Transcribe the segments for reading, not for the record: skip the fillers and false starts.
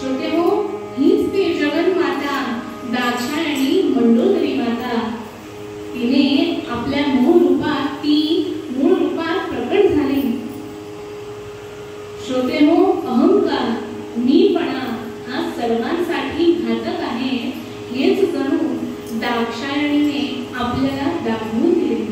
श्रोते हो, हीच ती जगन्माता दाक्षायणी मंडोदरी माता. तिने आपल्या मूळ रूपात प्रकट झाली. श्रोते हो, अहंकार मीपणा हा सर्वांसाठी घातक आहे हेच जणू दाक्षायणीने आपल्याला दाखवून दिले.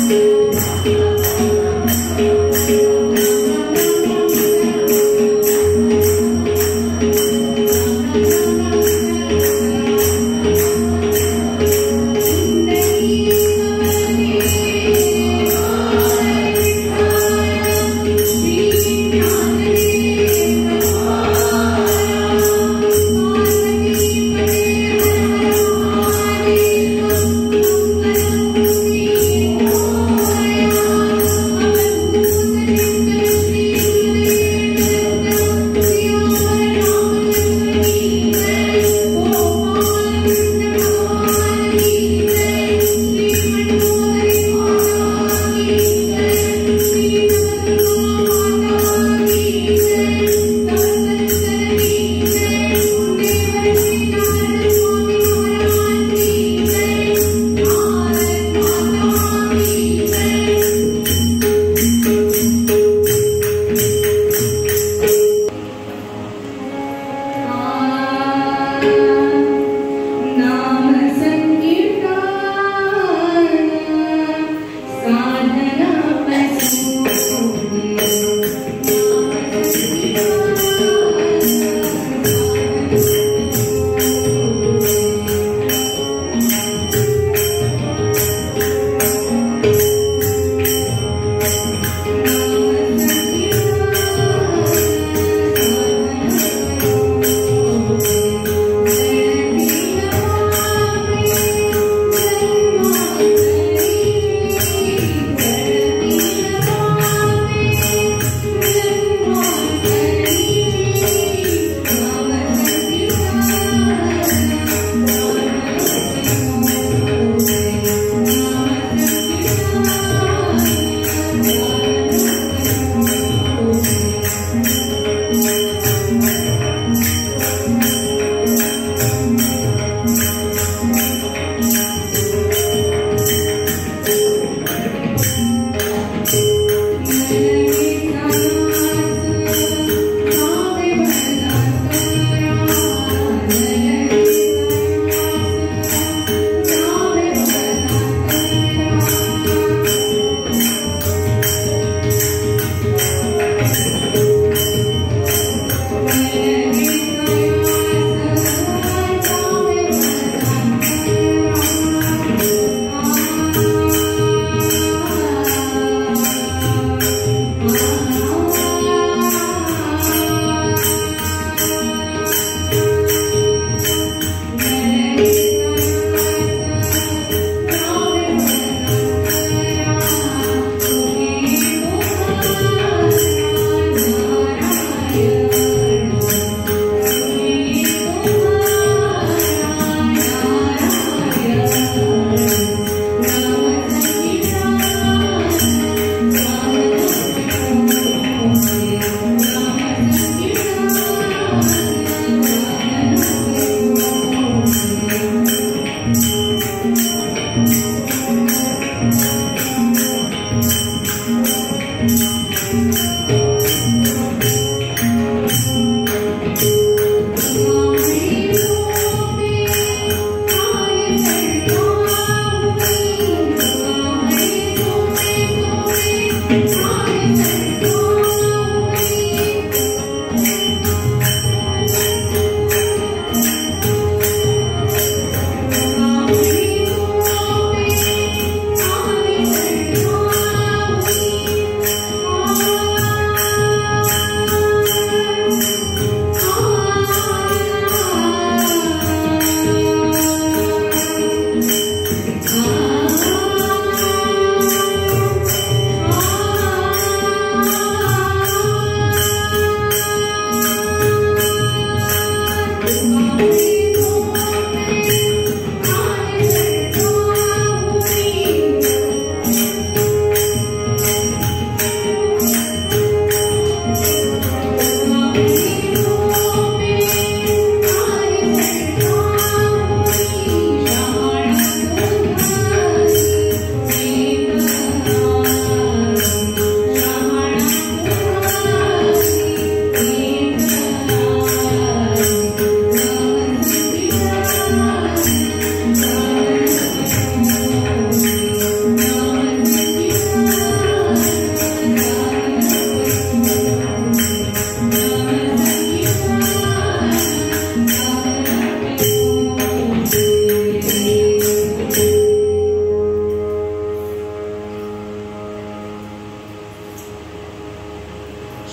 Thank you.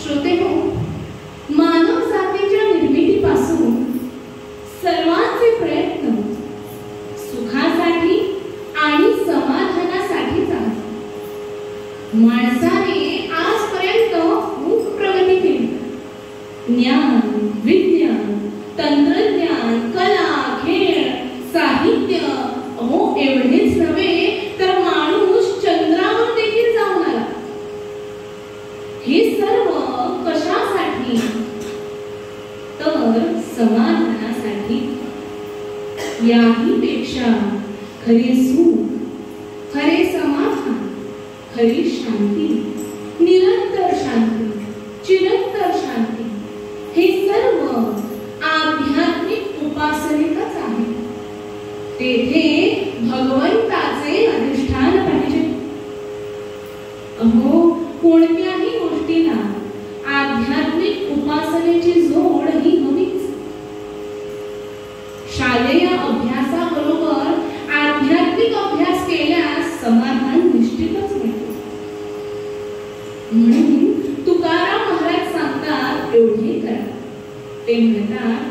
श्रोतेहो, मानव जातीच्या निर्मितीपासून सर्वांचे प्रयत्न सुखासाठी आणि समाधानासाठीच आहेत. माणसाने आजपर्यंत खूप प्रगती केली. ज्ञान, विज्ञान, तंत्रज्ञान, कला, खेळ, साहित्य, एवढेच नव्हे तर माणूस चंद्रावर देखील जाऊन आला. हे सर्व कशासाठी? तर समाधानासाठी. याही पेक्षा खरे सुख, खरे समाधान, खरी शांती, निरंतर शांती, चिरंतर शांती हे सर्व आध्यात्मिक उपासनेतच आहे. तेथे भगवंताचे अधिष्ठान पाहिजे. कोणत्याही गोष्टीला आध्यात्मिक उपासनेची जोड ही हवीच. शालेय अभ्यासाबरोबर आध्यात्मिक अभ्यास केल्यास समाधान निश्चितच मिळते. म्हणून तुकाराम महाराज सांगतात एवढे करा. ते म्हणतात,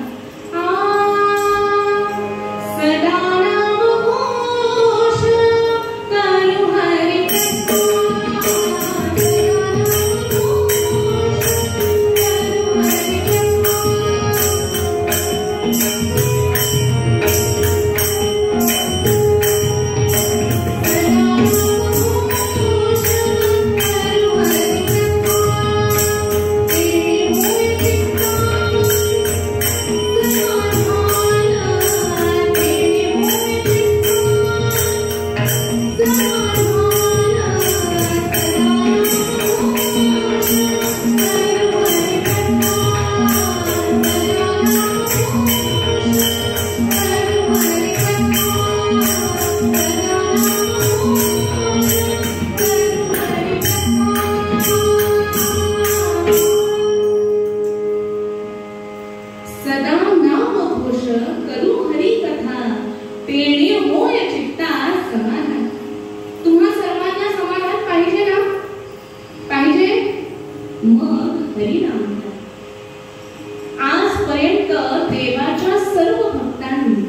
आजपर्यंत देवाच्या सर्व भक्तांनी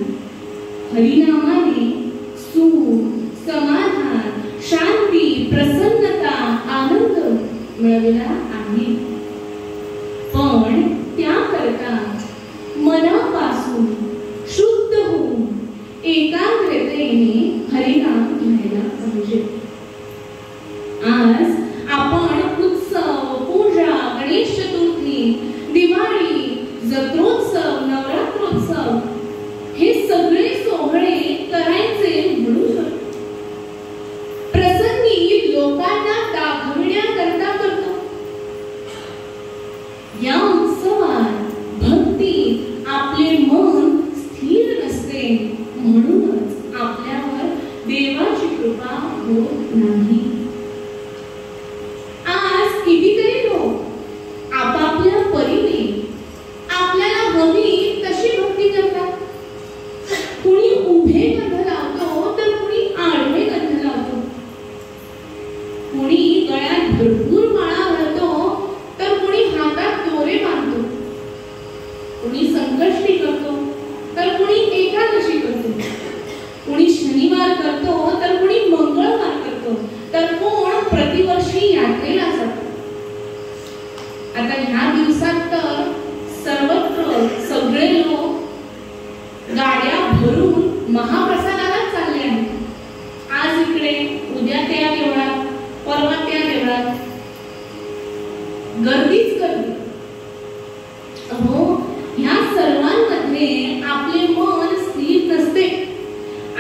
हरिनामाने सुख, समाधान, शांती, प्रसन्नता, आनंद मिळवला आहे. पण त्याकरता मनापासून शुद्ध होऊन एकाग्रतेने हरिनाम घ्यायला पाहिजे. आज आपण उत्सव, पूजा, गणेश चतुर्थी, दिवाळी, जत्रोत्सव, नवरात्रोत्सव हे सगळे सोहळे करायचे म्हणू शकतो. प्रसंगी लोकांना दाखवण्याकरता करतो. या उत्सवात भक्ती आपले मन स्थिर नसते, म्हणूनच आपल्यावर देवाची कृपा होत नाही. आज कितीतरी लोक आपापल्या परीने आपल्याला हवी तशी भक्ती करतात. कुणी उभे गंध लावतो तर कुणी आडवे गंध लावतो. कुणी गळ्यात भरपूर माळा घालतो तर कुणी हातात दोरे बांधतो. कुणी संकष्टी करतो तर कुणी एकादशी करतो. कुणी शनिवार करतो तर कुणी मंगळवार करतो, तर कोण प्रतिवर्षी यात्रेला जातो. आता ह्या दिवसात तर सर्वत्र सगळे लोक गाड्या भरून महाप्रसादाला चालले आहेत. आज इकडे, उद्या त्या देवळात, परवा त्या देवळात गर्दीच गर्दी. ह्या सर्वांमध्ये आपले मन स्थिर नसते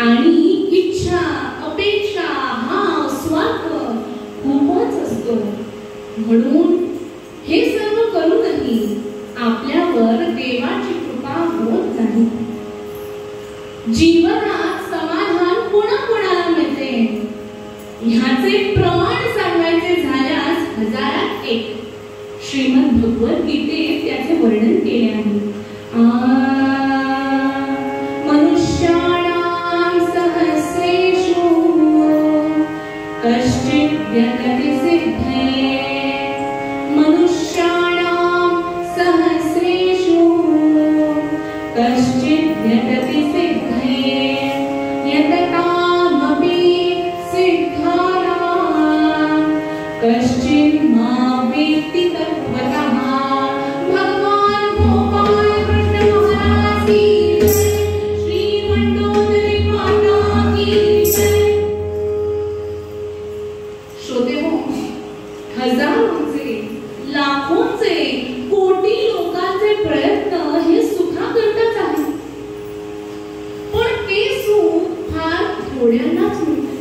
आणि इच्छा, अपेक्षा, भाव, स्वार्थ खूपच असतो. म्हणून हे सर्व करूनही आपल्यावर देवाची कृपा होत नाही. जीवनात समाधान कोणाकोणाला मिळते ह्याचे प्रमाण सांगायचे झाल्यास हजारात एक. श्रीमद भगवद्गीतेत त्याचे वर्णन केले आहे. मनुष्याणां सहस्रेषु कश्चित् व्यतति सिद्धये मनुष्याणां सहस्रेषु कश्चित् यतति सिद्धये यततामपि सिद्धानां कश्चित् मां वेत्ति तत्त्वतः। भगवान गोपाल कृष्ण महाराज की जय। श्री मंडोदरी माता की जय। श्रोतेहो, हजारोंचे, लाखोंचे, कोटी लोकांचे प्रयत्न हे सुखाकरताच आहे, पण ते सुख फार थोड्यांनाच मिळते.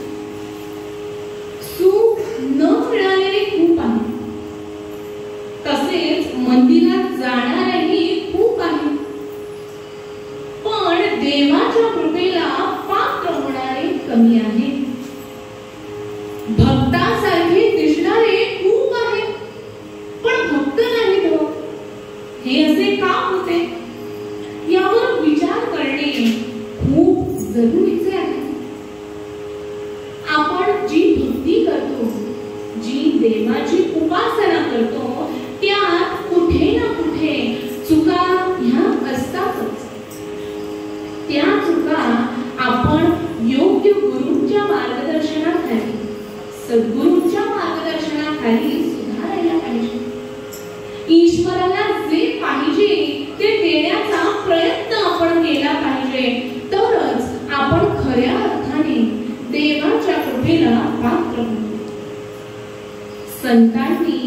सुख न मिळालेले खूप आहे, तसेच मंदिरात जाणारेही खूप आहे, पण देवाच्या कृपेला पात्र होणारे कमी आहे. भक्तासारखे दिसणारे खूप आहेत, पण भक्त नाहीत हो. हे असे का होते, यावर विचार करणे खूप जरुरीचे आहे. आपण जी भक्ती करतो, जी देवाची उपासना करतो, त्यात कुठे ना कुठे चुका ह्या असतातच. त्या चुका आपण योग्य गुरूंच्या मार्गदर्शनाखाली, सद्गुरूंच्या मार्गदर्शनाखाली सुधारायला पाहिजे. ईश्वराला जे पाहिजे ते देण्याचा प्रयत्न आपण केला पाहिजे, तरच आपण खऱ्या अर्थाने देवाच्या कृपेला पात्र होतो. संतांनी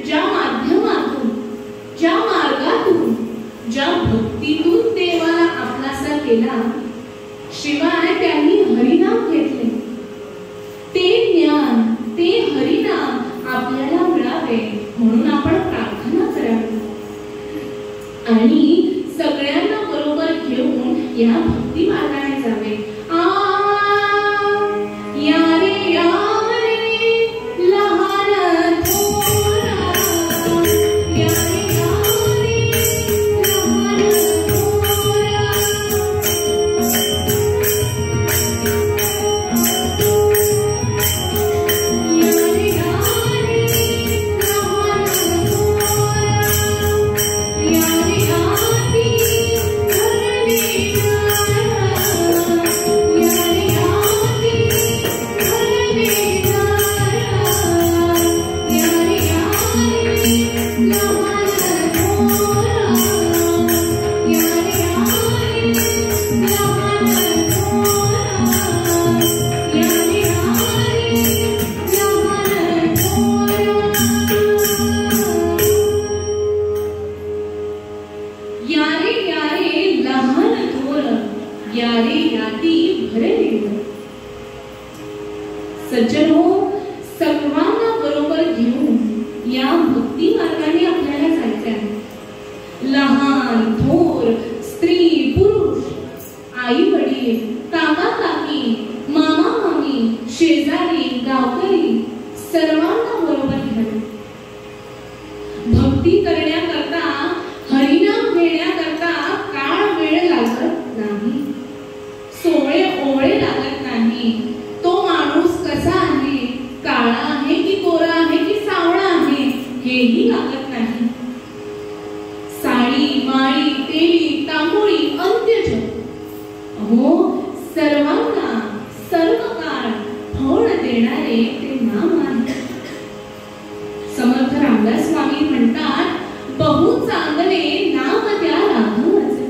ज्या माध्यमातून, ज्या मार्गातून, ज्या भक्तीतून देवाला आपलासा केला, शिवाय त्यांनी हरिनाम घेतले, ते ज्ञान, ते हरिनाम आपल्याला मिळावे म्हणून आपण प्रार्थना करावी आणि सगळ्यांना बरोबर घेऊन या भक्ती मार्गाने जावे. या रे लहान थोरा, या रे लहान थोरा. सज्जनो, सर्वांना बरोबर घेऊन या भक्ती मार्गाने आपल्याला जायचे आहे. लहान थोर, स्त्री पुरुष, आई वडील, काका काकी, मामा मामी, शेजारी, गावकरी सर्वांना बरोबर घ्यावे. भक्ती करण्याकरता, हरिनाम घेण्याकरता काळ वेळ लागत नाही, सोळे ओळे लागत नाही. तो माणूस कसा आहे, काळा आहे की गोरा आहे की सावळा आहे, हेही लागत नाही. साडी, माळी, तेली, तांबोळी, अंत्यज, अहो सर्वांना सर्वकाळ फळ देणारे ते नाम आहे. समर्थ रामदास स्वामी म्हणतात, बहु चांगले नाम त्या राघवाचे.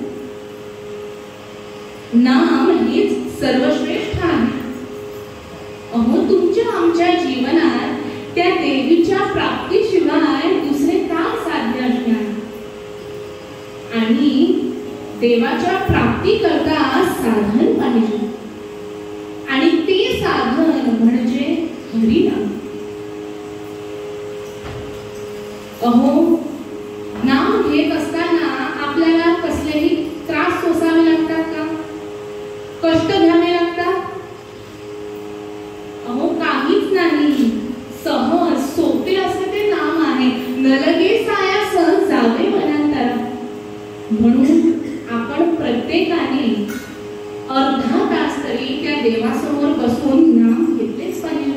नाम हेच सर्वश्रेष्ठ आहे. अहो, तुमच्या आमच्या जीवनात त्या देवीच्या प्राप्तीशिवाय दुसरे काय साध्य असणार? आणि देवाच्या प्राप्ती करता साधन पाहिजे, आणि ते साधन म्हणजे हरिनाम. अहो, नाम घेत असताना आपल्याला कसलेही त्रास सोसावे लागतात का? कष्ट घ्यावे लागतात? अहो, काहीच नाही. सहज सोपे असे ते नाम आहे. नलगे साया सहज जावे वनांतरा. म्हणून आपण प्रत्येकाने अर्धा तास तरी त्या देवासमोर बसून नाम घेतलेच पाहिजे.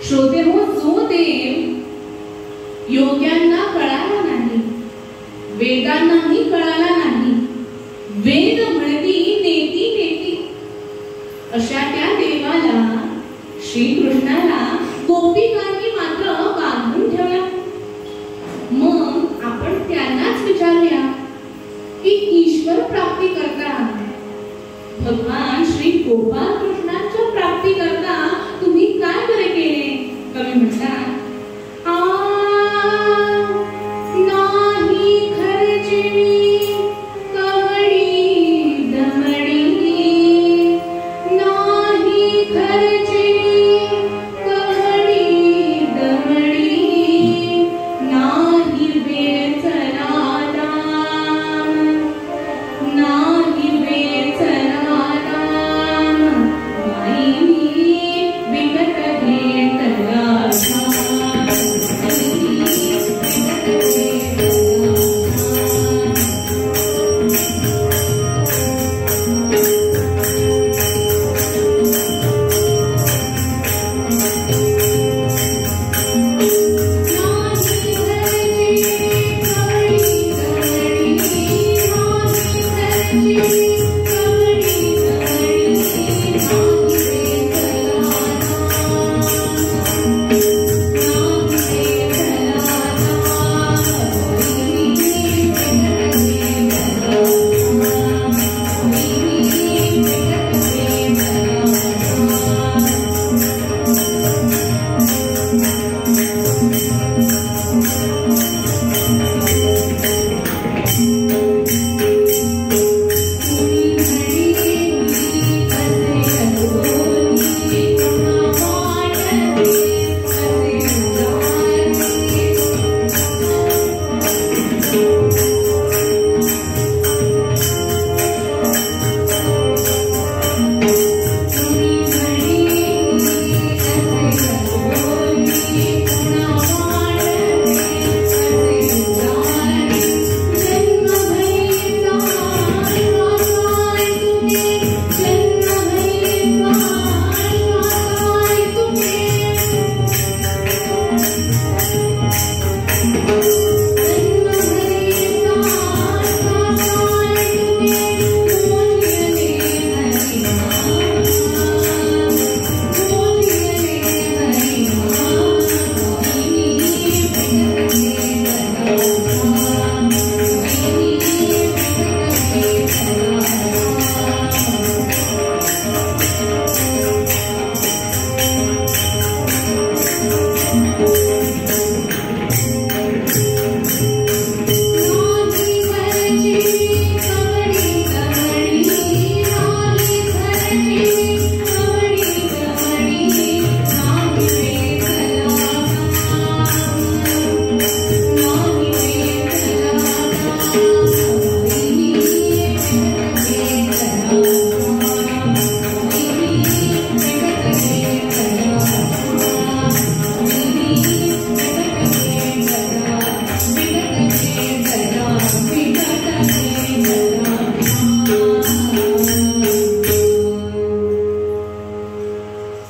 श्रोते हो, जो देव योग्यांना कळाला नाही, वेदांनाही कळाला नाही. वेद म्हणती नेती नेती. अशा त्या देवाला, श्रीकृष्णाला गोपिकांनी मात्र बांधून ठेवला. मग आपण त्यांनाच विचारूया की ईश्वर प्राप्ती करता भगवान श्री गोपाल कृष्णाच्या प्राप्ती करता तुम्ही काय बरे केले? कवी म्हणतात, नाही खर्चिणी कवडी दमडी, नाही खर्चिणी कवडी दमडी, नाही वेचला दाम, नाही वेचला दाम, बाई विकत घेतला.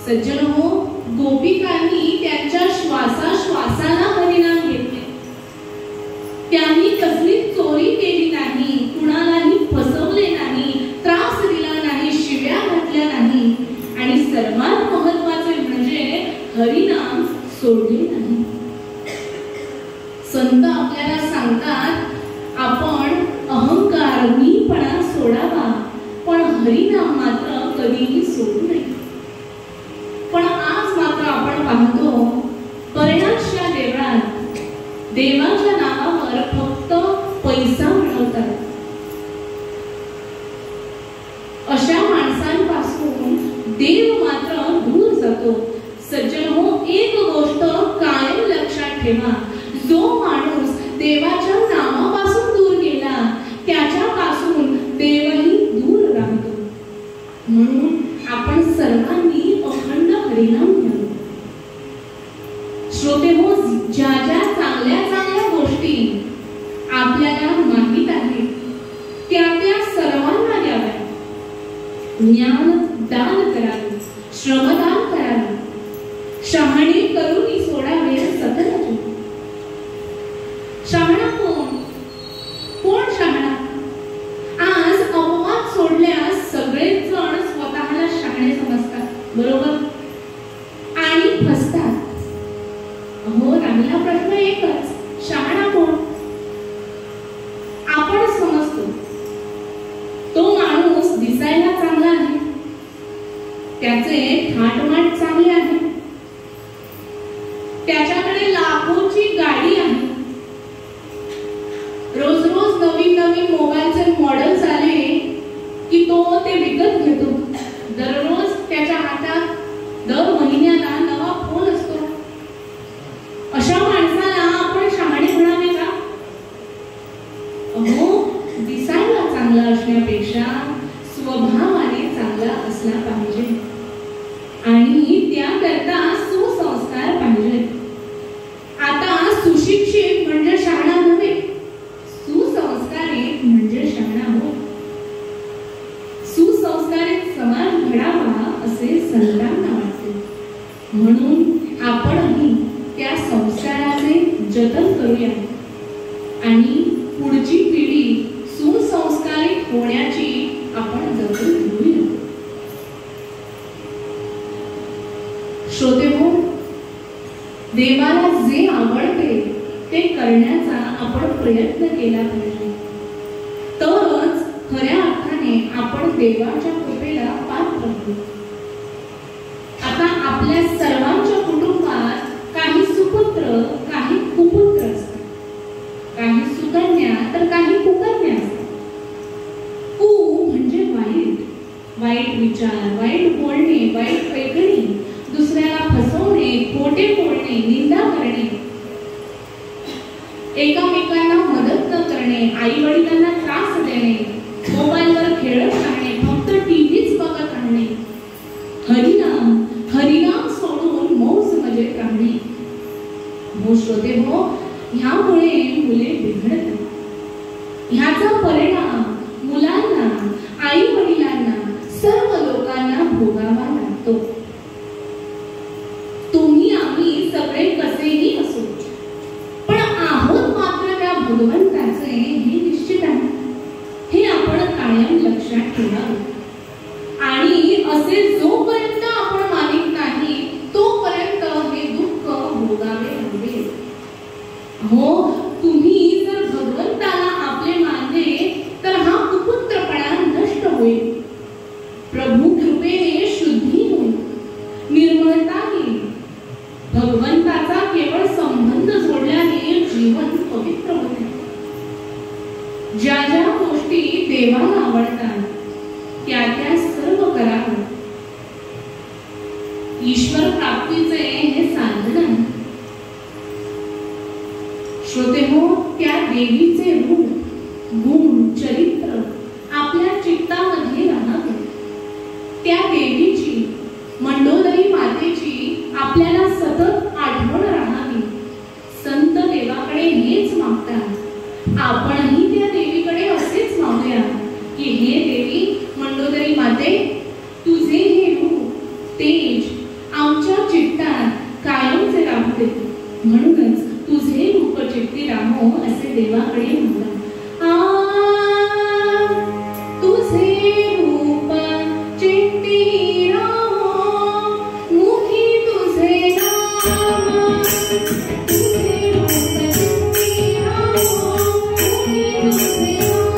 सज्जनो, गोपिकांनी त्यांच्या श्वासाश्वासाला हरिनाम घेतले. त्यांनी कसली चोरी केली नाही, कुणालाही फसवले नाही, त्रास दिला नाही, शिव्या घातल्या नाही आणि सर्वात महत्त्वाचे म्हणजे हरिनाम सोडले नाही. संत आपल्याला सांगतात, आपण अहंकार मीपणा सोडावा, पण हरिनाम मात्र कधीही सोडू नये. पण आज मात्र आपण पाहतो, बऱ्याचशा देवळात देवाच्या नावावर फक्त पैसा मिळवतात. अशा माणसांपासून देव मात्र दूर जातो. सज्जनो, एक गोष्ट कायम लक्षात ठेवा, जो माणूस देवाच्या नामापासून दूर गेला त्याच्यापासून देवही दूर राहतो. म्हणून आपण सर्वांनी अखंड हरिनाम घ्यावा. श्रोतेहो, ज्या ज्या चांगल्या चांगल्या गोष्टी आपल्याला माहित आहेत त्या त्या सर्वांना द्याव्या. ज्ञान दान करावे, श्रमदान करावे, शहाणे करून सोडावे सतत. असतात. अहो, राहिला प्रश्न एकच, शहाणा कोण? आपण समजतो तो माणूस दिसायला चांगला आहे, त्याचे थाटमाट चांगले आहे, त्याच्याकडे लाखोची गाडी आहे, रोज रोज नवीन नवीन मोबाईलचे मॉडेल्स आले की तो ते विकत घेतो. दररोज त्याच्या हातात दर महिन्याला नवा फोन असतो. अशा माणसाला आपण शहाणे म्हणावे का? अहो, दिसायला चांगला असण्यापेक्षा स्वभावाने चांगला असला पाहिजे आणि त्याकरता सुसंस्कार पाहिजे. आता सुशिक्षित म्हणजे शहाणा नव्हे, सुसंस्कारित म्हणजे शहाणा हो. सुसंस्कारित समाज घडावा असे संतांना वाटते, म्हणून आपणही त्या संस्काराचे जतन करूया आणि पुढची पिढी सुसंस्कारित होण्याची आपण जतन घेऊया. श्रोतेहो, देवाला जे आवडते ते करण्याचा आपण प्रयत्न केला पाहिजे, तरच खऱ्या अर्थाने आपण देवाच्या कृपेला पात्र होऊ. आता आपल्या सर्वांच्या कुटुंबात काही सुपुत्र, काही कुपुत्र असतात, काही सुकन्या तर काही कुकन्या असतात. कु म्हणजे वाईट, वाईट विचार, वाईट बोलणे, वाईट पैकणी, दुसऱ्याला फसवणे, खोटे बोलणे, निंदा करणे, एकामेकांना मदत न करणे, आई वडिलांना त्रास देणे, मोबाईलवर खेळत राहणे, फक्त टीव्हीच बघत राहणे, हरिनाम हरिनाम सोडून मौज मजेत राहणे. हो श्रोते हो, ह्यामुळे मुले बिघडतात. ह्याचा परिणाम मुलांना, आई वडिलांना, सर्व लोकांना भोगावा लागतो. तुम्ही आम्ही सगळे कसेही असो, पण आहोत मात्र त्या भगवंताचे हे निश्चित आहे. हे आपण कायम लक्षात ठेवावे आणि असे जोपर्यंत आपण मानित नाही तोपर्यंत हे दुःख भोगावे लागेल. हो, तुम्ही जर भगवंताला आपले मानले तर हा कुपुत्रपणा नष्ट होईल, प्रभू कृपेने शुद्धी होईल, निर्मळता येईल. भगवंताचा केवळ संबंध जोडल्याने जीवन पवित्र होते. ज्या ज्या गोष्टी देवाला आवडतात त्या त्या सर्व कराव्या. ईश्वर प्राप्तीचे हे साधन आहे. श्रोतेहो, त्या देवीचे रूप, गुण, चरित्र आपल्या चित्तामध्ये राहावे. त्या देवीची, मंडोदरी मातेची आपल्याला सतत आठवण राहावी. संत देवाकडे हेच मागतात. आपणही त्या देवीकडे असेच मागूया की हे देवी, मंडोदरी माते, तुझे हे रूप, तेज आमच्या चित्तात कायमचे राहू दे. म्हणूनच तुझे रूप चित्ती राहो असे देवाकडे म्हणतात. तुझे रूप चित्ती राहो, मुखी तुझे नाम, तुझे रूप चित्ती राहो, मुखी तुझे नाम.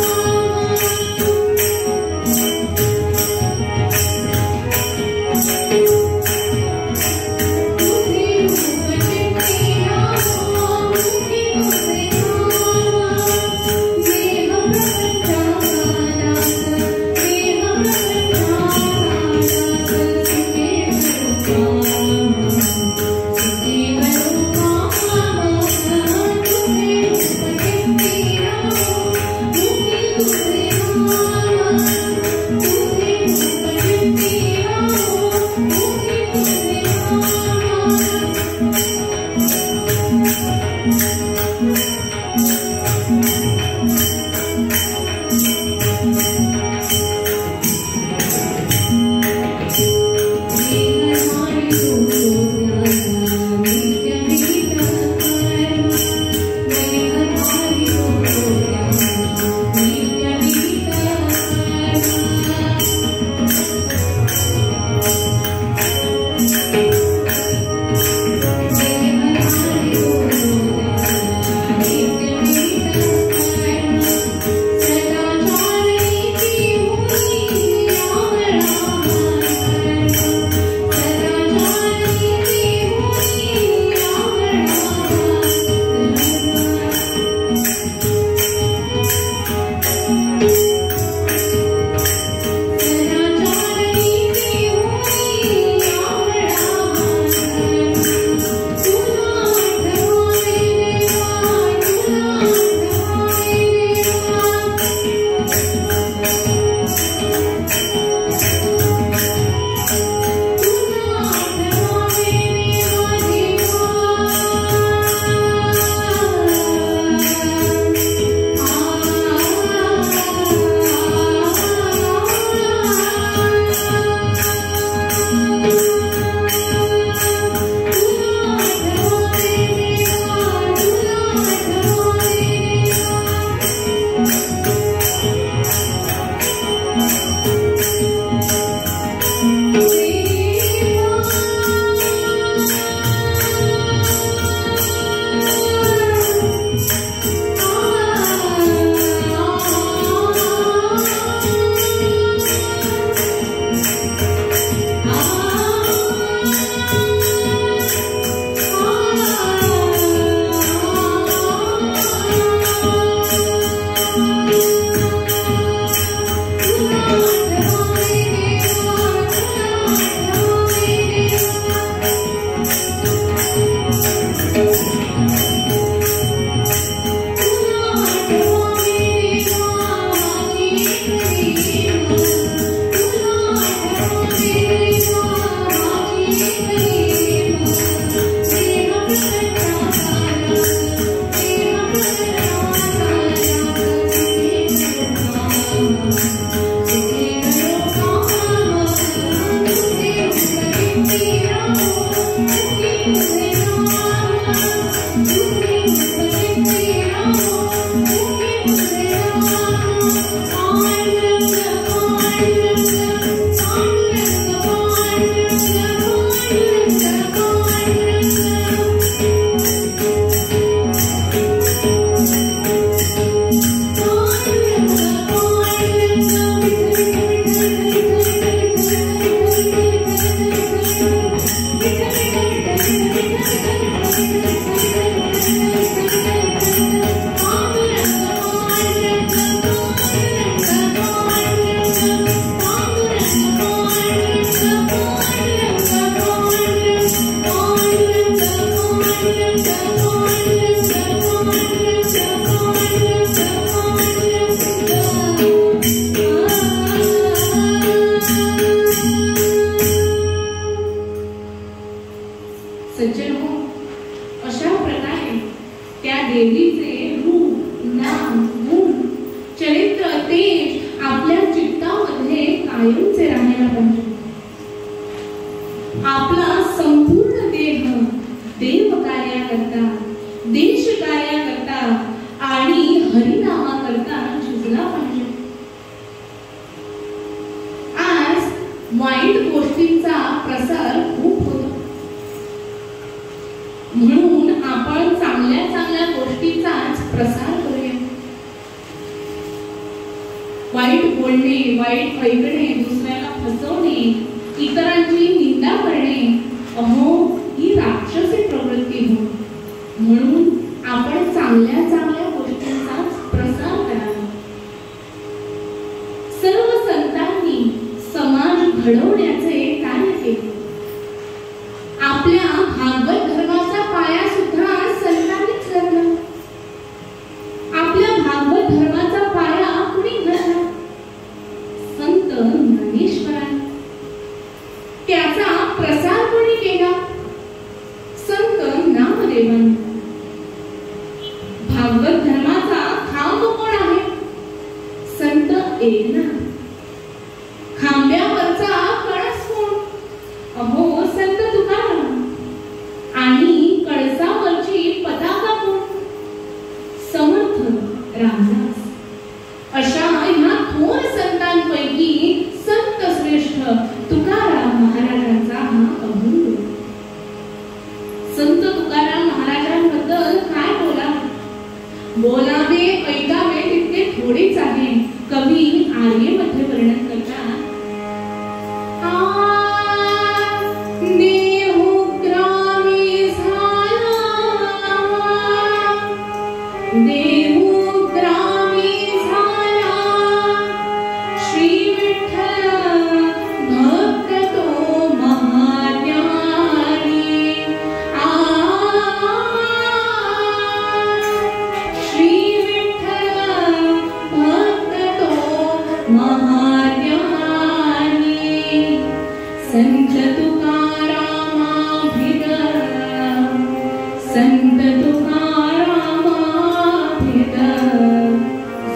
तुझे रूप चित्ती राहो, मुखी तुझे नाम. संत तुकाराम महाराजांबद्दल काय बोलावे ऐकावे तितके थोडेच आहे. कवी आर्यमध्ये वर्णन करतात. संत तुकारामाभिद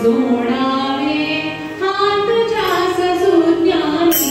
जोडावे हात जास सुज्ञानी.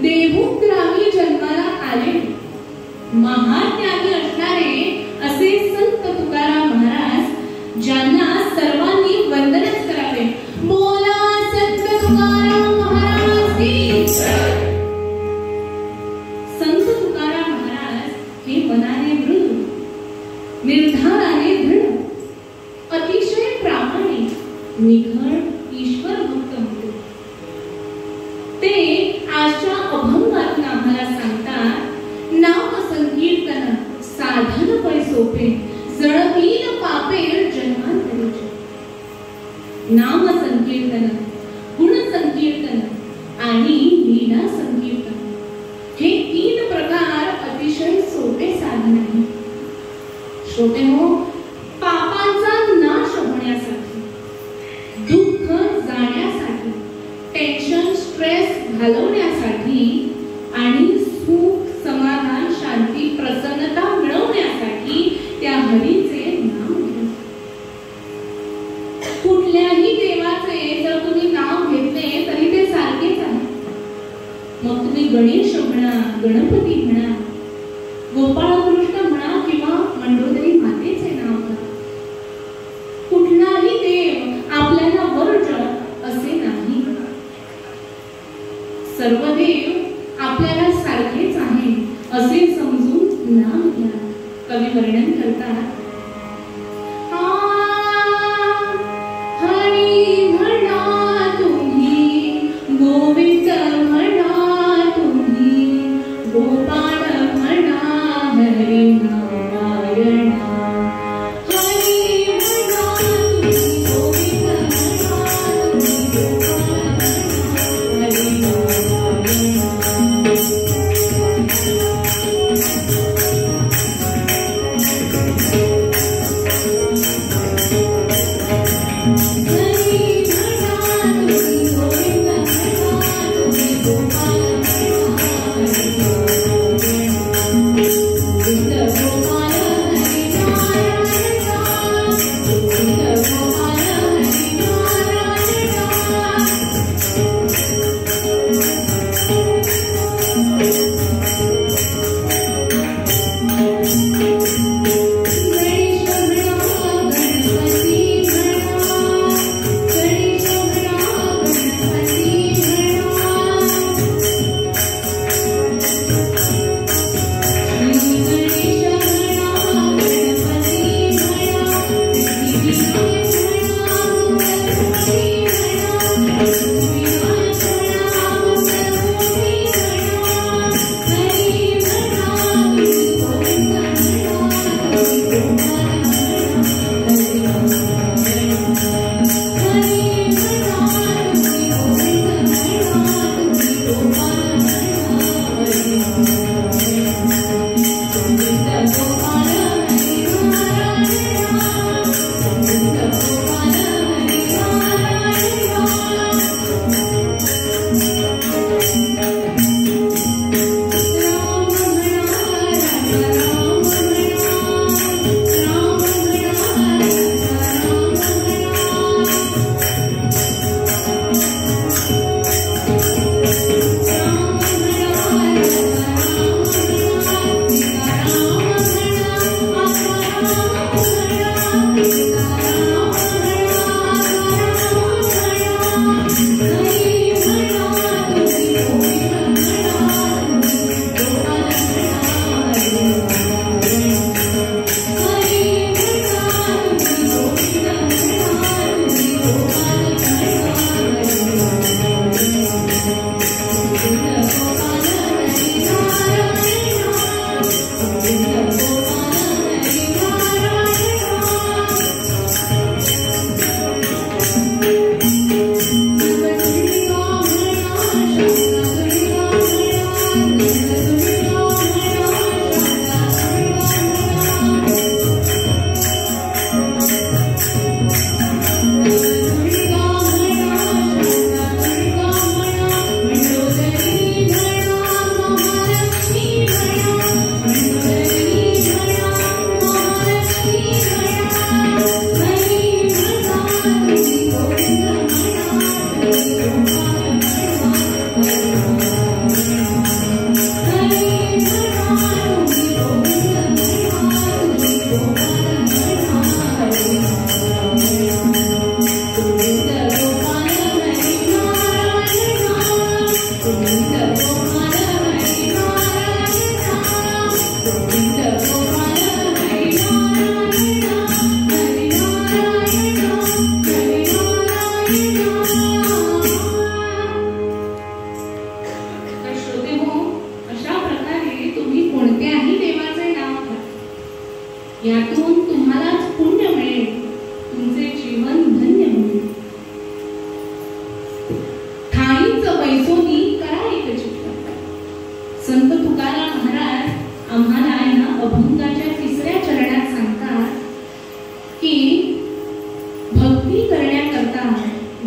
देहूग्रामी जन्माला आले महाज्ञानी असणारे असे संत तुकाराम महाराज, ज्यांना सर्वांनी वंदनच करावे. बोला संत तुकाराम महाराज की जय. संत तुकाराम महाराज हे मनाने दृढ, निर्धाराने दृढ, अतिशय प्रामाणिक, निखळ ईश्वर भक्त होते. ते आजच्या अभंगातून आम्हाला सांगतात, नाम संकीर्तन साधन पै सोपे, जळवील पापे जन्मांतरीचे. नाम संकीर्तन, गुण संकीर्तन आणि लीला संकीर्तन हे 3 प्रकार अतिशय सोपे साधन आहे. श्रोतेहो, पापांचा नाश होण्यासाठी, दुःख जाण्यासाठी, टेन्शन स्ट्रेस घालवण्यासाठी आणि सुख समाधान शांती प्रसन्नता मिळवण्यासाठी त्या हरीचे नाम घ्या. कुठल्याही देवाचे जर तुम्ही नाव घेतले तरी ते सारखेच आहे. मग तुम्ही गणेश म्हणा, गणपती म्हणा, गोपाळकृष्ण म्हणा किंवा मंडोदरी मातेचे नाव घ्या. कुठलाही देव आपल्याला वर्ज असे नाही. सर्व देव आपल्याला सारखेच आहे असे समजून नाम घ्या. कवी वर्णन करतात, हरी म्हणा तुम्ही, गोविंद म्हणा तुम्ही, गोपाळ म्हणा हरी नारायणा. हरी म्हणा तुम्ही, गोविंद म्हणा तुम्ही, गोपाळ हरी नारायणा.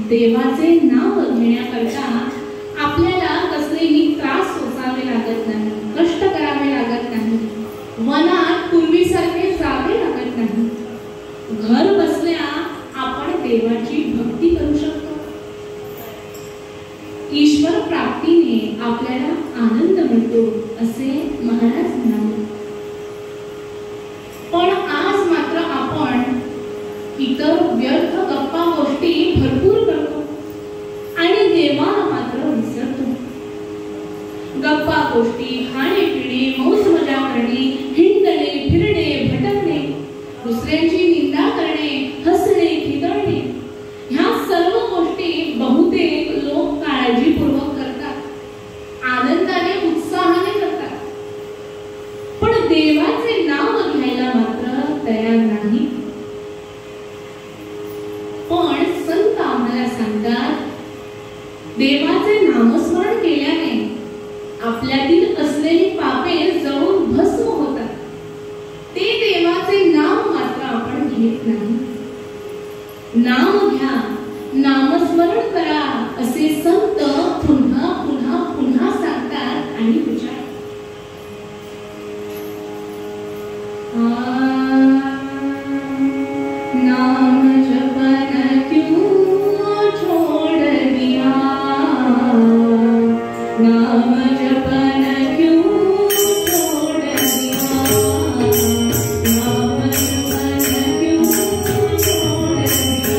देवाचे नाव घेण्याकरता आपल्याला कसलेही त्रास सोसावे लागत नाही, कष्ट करावे लागत नाही, वनात पूर्वीसारखे जावे लागत नाही. घर बसल्या आपण देवाची भक्ती करू शकतो. ईश्वर प्राप्तीने आपल्याला आनंद मिळतो असे महाराज म्हणाले. पण आज मात्र आपण इतर व्यर्थ गप्पा गोष्टी भरपूर करतो आणि देवाला मात्र विसरतो. गप्पा गोष्टी, खाणे पिणे, मौज मजा करणे, हिंडणे फिरणे, भटकणे, दुसऱ्यांची निंदा करणे, हसणे खिदळणे, ह्या सर्व गोष्टी बहुतेक लोक काळजीपूर्वक करतात, आनंदाने उत्साहाने करतात, पण देवाचे नाव घ्यायला मात्र तयार नाही. पण संत आम्हाला सांगतात, देवाचे नामस्मरण केल्याने आपल्यातील असलेली पापे जळून भस्म होतात. ते देवाचे नाव मात्र आपण घेत नाही. नाम घ्या, नामस्मरण करा असे संत पुन्हा पुन्हा पुन्हा सांगतात आणि विचारतात. नाम जपन क्यों छोड़ दिया, नाम जपन क्यों छोड़ दिया, नाम जपन क्यों छोड़ दिया.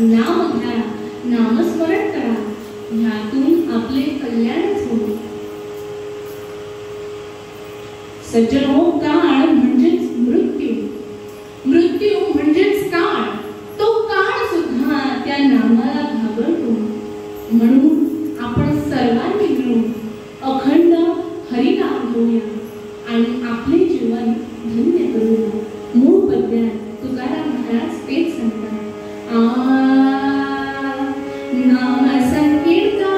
नाम घ्या, नामस्मरण करा, ह्यातून आपले कल्याणच होईल. सज्जनो, काळ म्हणजेच मृत्यू, मृत्यू म्हणजेच काळ. तो काळ सुद्धा त्या नामाला घाबरतो. म्हणून आपण सर्वांनी मिळून अखंड हरिनाम घेऊया आणि आपले जीवन धन्य करूया. मूळ पद्यात तुकाराम महाराज तेच सांगतात. नाम संकीर्तन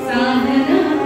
साधना नाम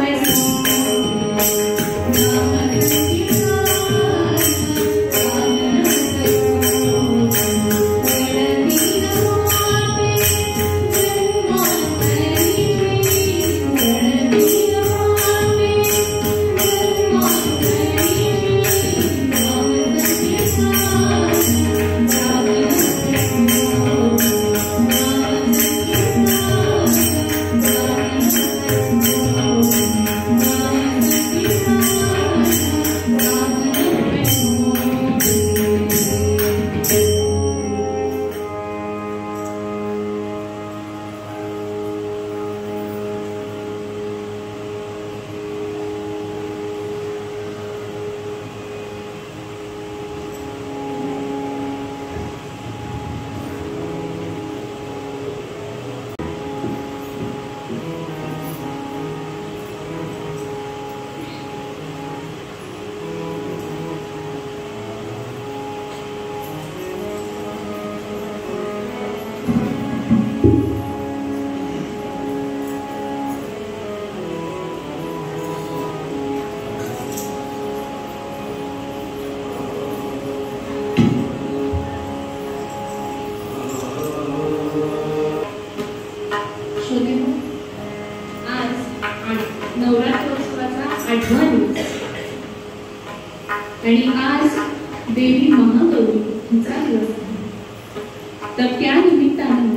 तर त्या निमित्ताने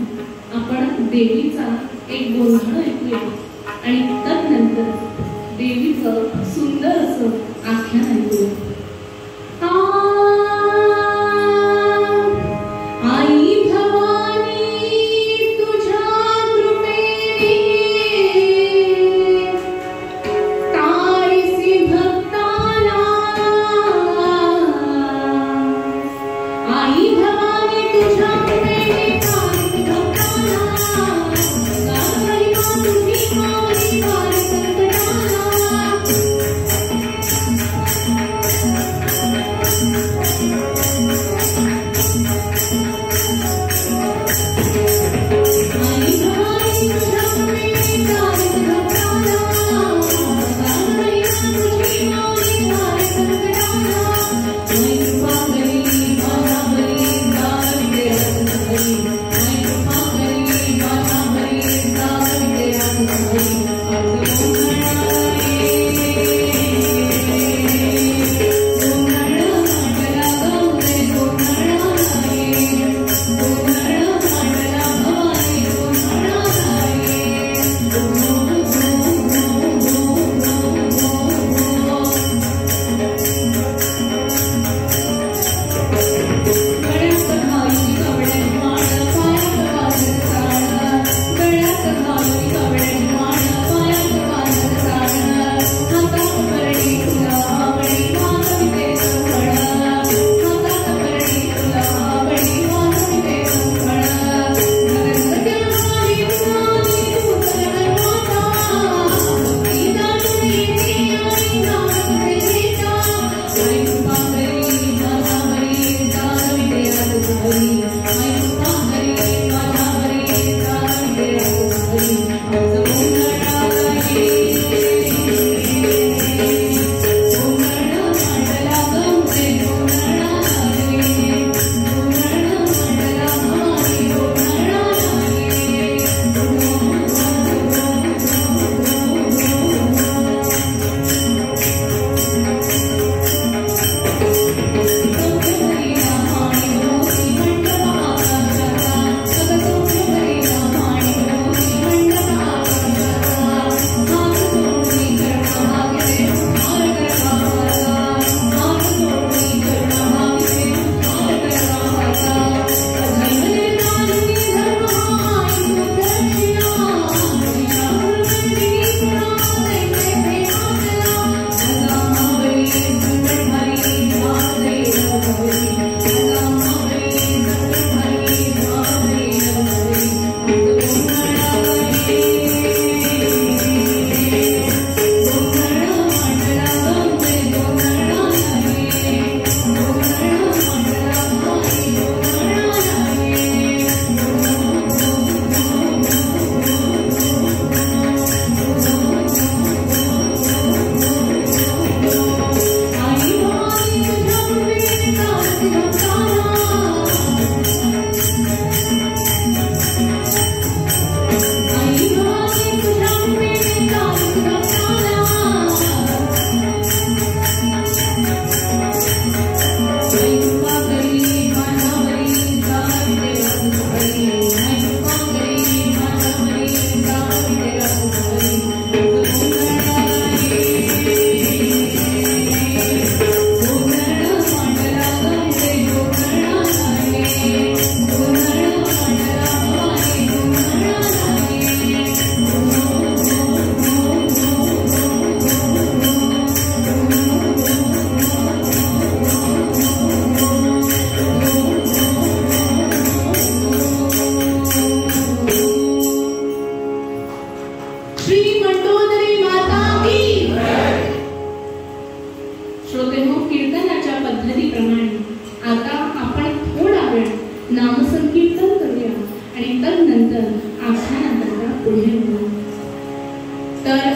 आपण देवीचा एक गोंधळ ऐकूया आणि तदनंतर देवीचं सुंदर असं आख्यान ऐकूया.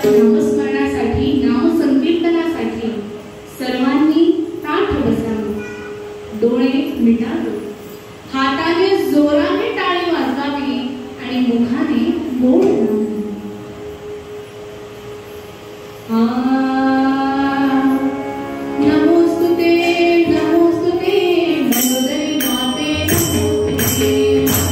नामस्मरणासाठी नामसंकीर्तनासाठी सर्वांनी ताठ बसावे, डोळे मिटावे, हाताने जोराने टाळी वाजवावी आणि मुखाने गोड बोलावे. नमोस्तुते नमोस्तुते मनोदरी माते नमोस्तुते.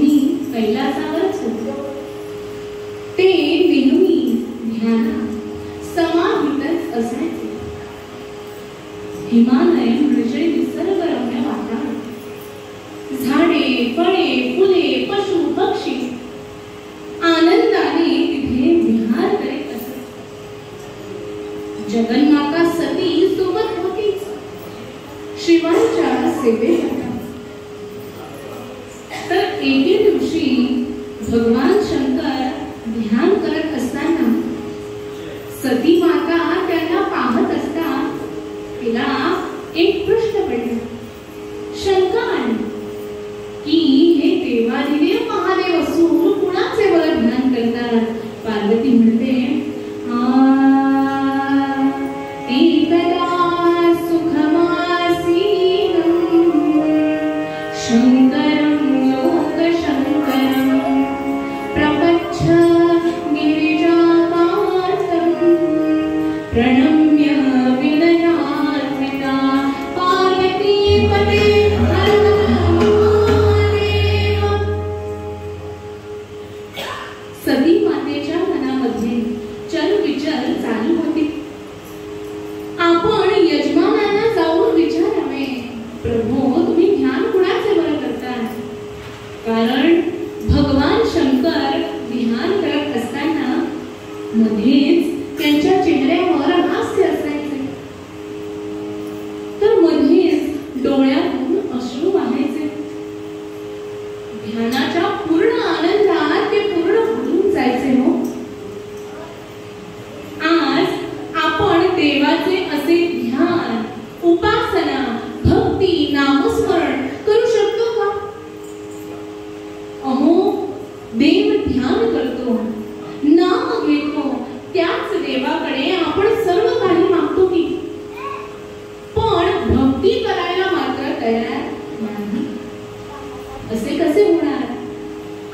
नेहमी कैलासावरच होते. ते नेहमी ध्यानात समाधीतच असायचे. हिमालय म्हणजे निसर्गरम्य वातावरण. झाडे, फळे, फुले, पशु, पक्षी आनंदाने तिथे विहार करीत असत. जगन्माता सती सोबत होतीच, शिवांच्या सेवेसाठी. तर एके दिवशी भगवान शंकर ध्यान करत असताना सती माता त्यांना पाहत असता तिला एक प्रश्न पडला. शंका आली की हे देवादिदेव महादेव असून कुणाचे बरं ध्यान करतात? पार्वती म्हणते, एकदा सुखमासीनं शंकरं लोकशंकरं प्रपच्छ गिरिजाकान्तं प्रणम्य विनयान्विता पार्वतीपते सती मातेच्या मनामध्ये चलविचल चालू होती. आपण यजमानांना जाऊन विचारावे, प्रभू तुम्ही ध्यान कुणाचे बरं करता? कारण भगवान शंकर ध्यान करत असताना मध्येच त्यांच्या चेहऱ्यावर हास्य असायचे, तर मध्येच डोळ्यातून अश्रू वाहायचे. ध्यानाच्या पूर्ण आनंदात ते पूर्ण भरून जायचे. हो, आज आपण देवाचे असे ध्यान, उपासना, भक्ती, नामस्मरण करू शकतो का? अहो, देव ध्यान करतो, नाम घेतो, त्याच देवाकडे आपण सर्व काही मागतो की, पण भक्ती करायला मात्र तयार नाही. असे कसे होणार?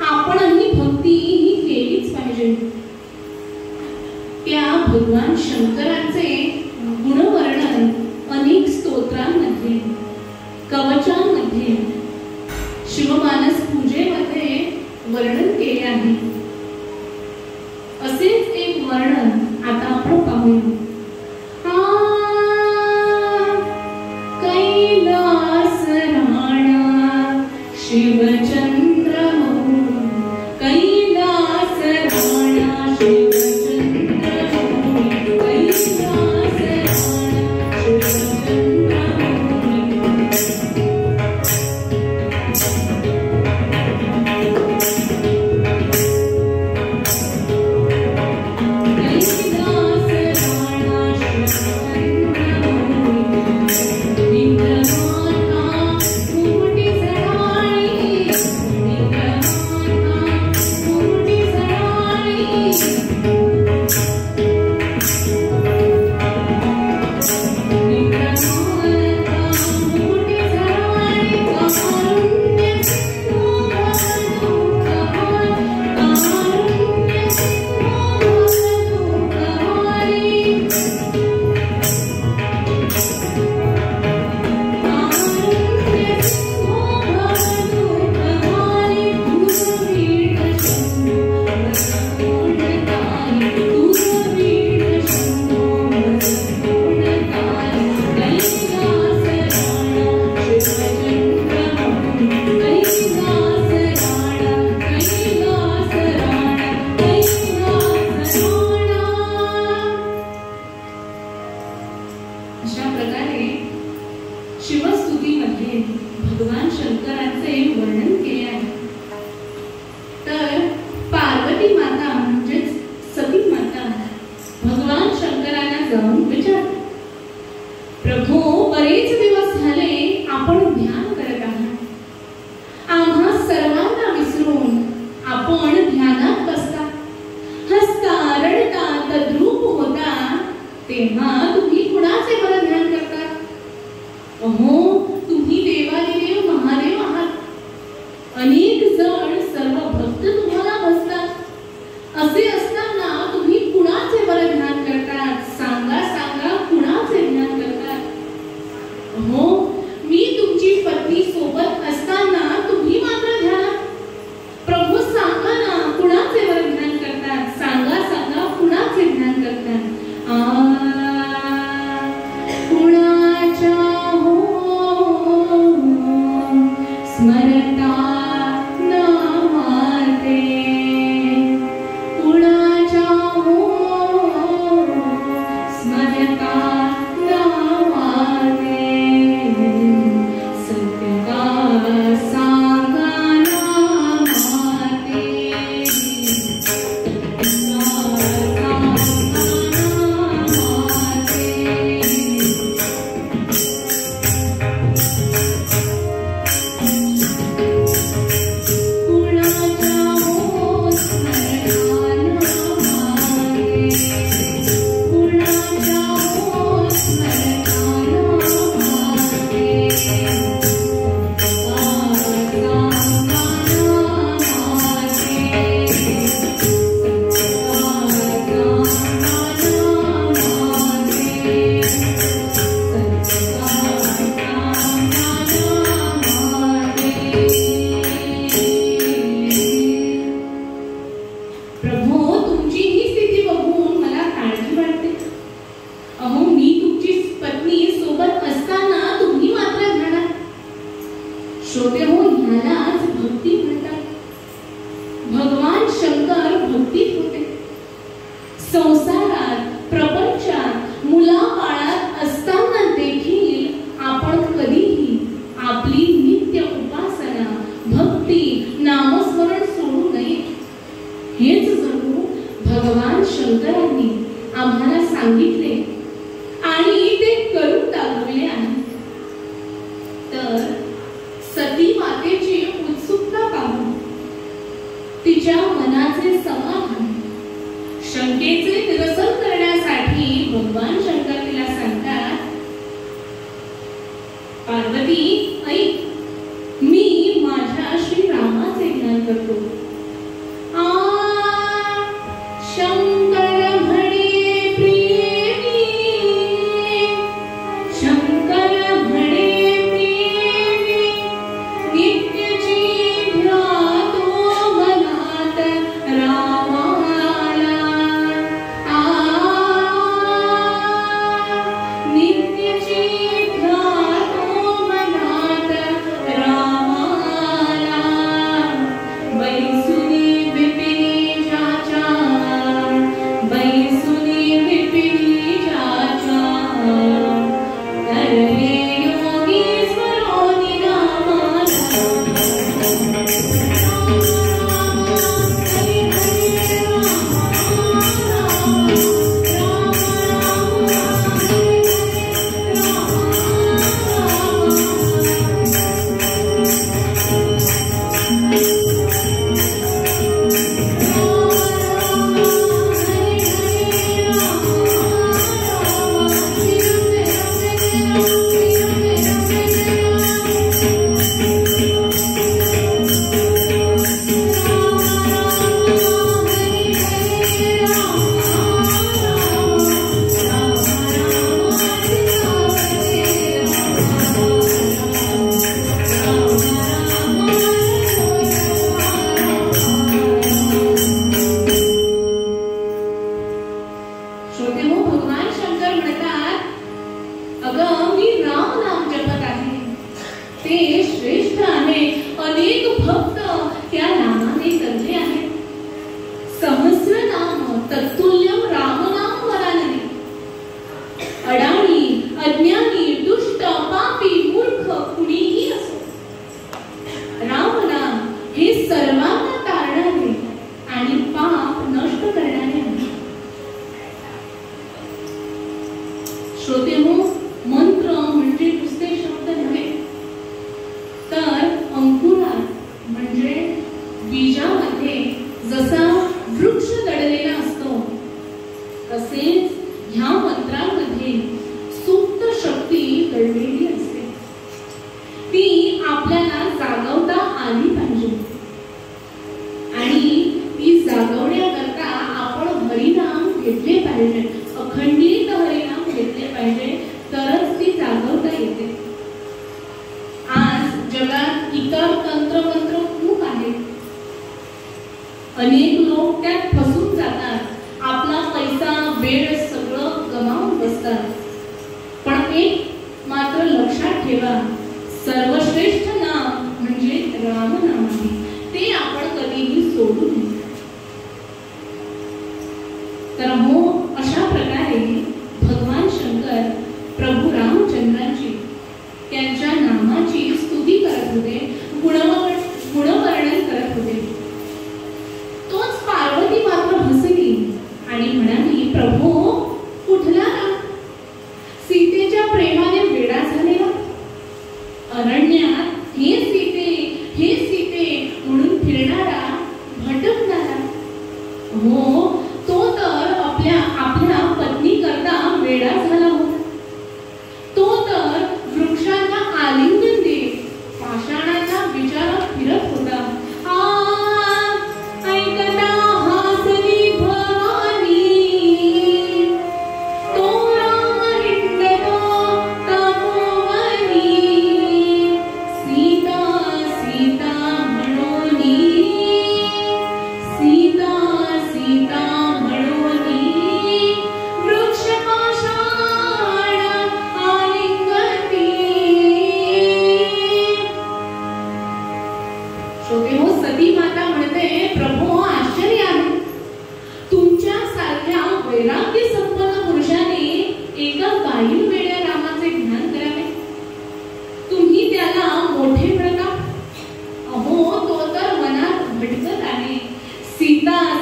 आपणही भक्ती ही केलीच पाहिजे. त्या भगवान शंकरांचे गुणवर्णन अनेक स्तोत्रांमध्ये, कवचांमध्ये, शिवमानस पूजेमध्ये वर्णन केले आहे. असेच एक वर्णन आता आपण पाहूया. कैलास राणा शिवचंद्र मौली, कैलास राणा शिवचंद्र मौली, कैलास राणा शिवचंद्र मौली. शिवस्तुतीमध्ये भगवान शंकरांचे वर्णन केले आहे. तर पार्वती माता म्हणजेच सती माता भगवान शंकरांना जाऊन विचारते, प्रभू बरेच दिवस झाले आपण ध्यान करत आहात. आम्हा सर्वांना विसरून आपण ध्यानात बसता, हसता, रडता, तद्रूप होता, तेव्हा तुम्ही कुणाचे बरं ध्यान करता? अहो, तुम्ही देवादिदेव महादेव आहात. अनेक जण सर्व भक्त तुम्हाला बसतात. असे असताना तुम्ही कुणाचे बरं ध्यान करतात? सांगा सांगा, कुणाचे ध्यान करतात? अहो, मी तुमची पत्नी सोबत असताना तुम्ही मात्र ध्यानात. संसारात प्रपंचात मुलाबाळात असताना देखील आपण कधीही आपली नित्य उपासना भक्ती नामस्मरण सोडू नये. हेच जणू भगवान शंकरांनी आम्हाला सांगितले आणि ते करून दाखवले आहे. तर सती मातेची उत्सुकता पाहून तिच्या मनाचे समाधान शंकेचे निरसन करण्यासाठी भगवान शंकर तिला सांगतात, पार्वती ऐक, मी माझ्या श्री रामाचे ध्यान करतो. शंकर म्हणे प्रियेनी, शंकर म्हणे प्रियेनी, नित्यची ध्यातो मनात रामाला. नित्यची ध्यातो मनात रामाला. बैसुनी विपिनी जाचा, बैसुनी विपिनी जाचा, तरले योगी स्वरोनी नामाला. श्रोतेहो, भगवान शंकर म्हणतात, अगं मी राम नाम जपत आहे, ते श्रेष्ठ आहे. अनेक भक्त त्या नामाने तरले आहेत. सहस्र नाम तत्तुल्यम राम नाम वरानने. अडाणी अज्ञानी दुष्ट पापी मूर्ख कुणीही असो, राम नाम हे सर्वांना तारणारे आणि पाप नष्ट करणारे आहे. श्रोतेहो, मंत्र म्हणजे नुसते शब्द नव्हे, तर अंकुरात म्हणजे बीजामध्ये जसा वृक्ष दडलेला असतो, तसेच ह्या मंत्रांमध्ये सुप्त शक्ती दडलेली असते. ती आपल्याला जागवता आली पाहिजे आणि ती जागवण्याकरता आपण हरिनाम घेतले पाहिजे, अखंडित हरिनाम घेतले पाहिजे, तरच ती जागवता येते. आज जगात इतर तंत्रमंत्र खूप आहेत. अनेक लोक त्यात फसून जातात, आपला पैसा वेळ सगळं गमावून बसतात. पण एक मात्र लक्षात ठेवा, सर्वश्रेष्ठ नाम म्हणजे रामनाम आहे. ते आपण कधीही सोडू नये. तर हो, अशा प्रकारे भगवान शंकर प्रभू रामचंद्रांची त्यांच्या नामाची स्तुती करत होते, गुणवर्णन करत होते. तोच पार्वती मात्र हसली आणि म्हणाली, प्रभू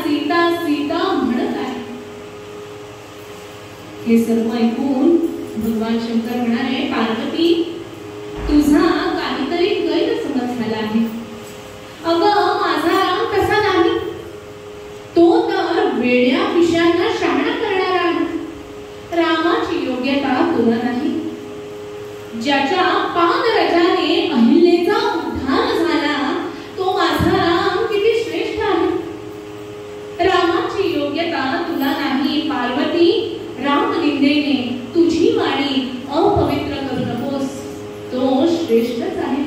सीता सीता म्हणत आहे. हे सर्व ऐकून भगवान शंकर म्हणाले, पार्वती तुझा काहीतरी गैरसमज झाला आहे. अगं माझा राम तसा नाही. तो तर वेड्या विषयांना शहाणा करणारा आहे. रामाची योग्यता तुला नाही. ज्याच्या पादरजाने अहिल्याचा उद्धार झाला तो माझा राम किती श्रेष्ठ आहे. रामाची योग्यता तुला नाही. पार्वती रामनिंदेने तुझी वाणी अपवित्र करू नकोस. तो श्रेष्ठच आहे.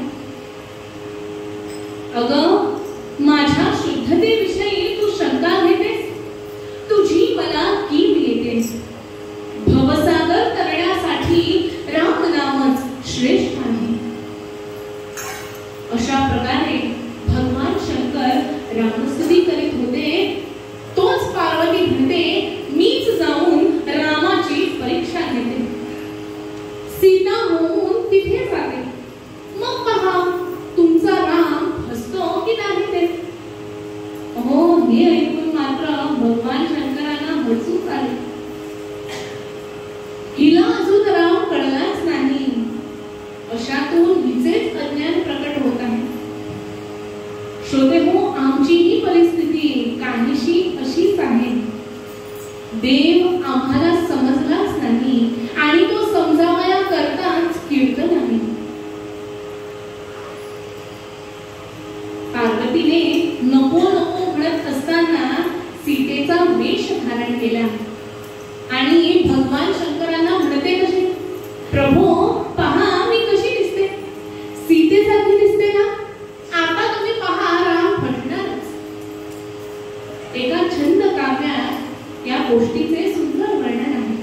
अगं माझ्या शुद्धतेविषयी तू शंका घेतेस. तुझी मला कीव येते. भवसागर तरण्यासाठी राम नामच श्रेष्ठ आहे. अशा प्रकारे भगवान शंकर रामस्तुती करीत होते. तोच पार्वती म्हणते, मीच जाऊन रामाची परीक्षा घेते. सीता होऊन तिथे जाते. मग पहा तुमचा राम हसतो की नाही ते. हो, हे ऐकून मात्र भगवान शंकरांना हसूच आले. हिला अजून राम कळलाच नाही. अशातून हिचेच अज्ञान प्रकट होत आहे. श्रोते हो, आमची ही परिस्थिती काहीशी अशीच आहे. देव आम्हाला समजलाच नाही आणि तो समजावया करताच कीर्तन आहे. पार्वतीने नको नको म्हणत असताना सीतेचा वेश धारण केला आणि भगवान शंकरांना म्हणते कशी, प्रभो पहा मी कशी दिसते. सीतेसारखी दिसते ना. आता तुम्ही पहा राम फटणारच. एका छंद काव्यात या गोष्टीचे सुंदर वर्णन आहे.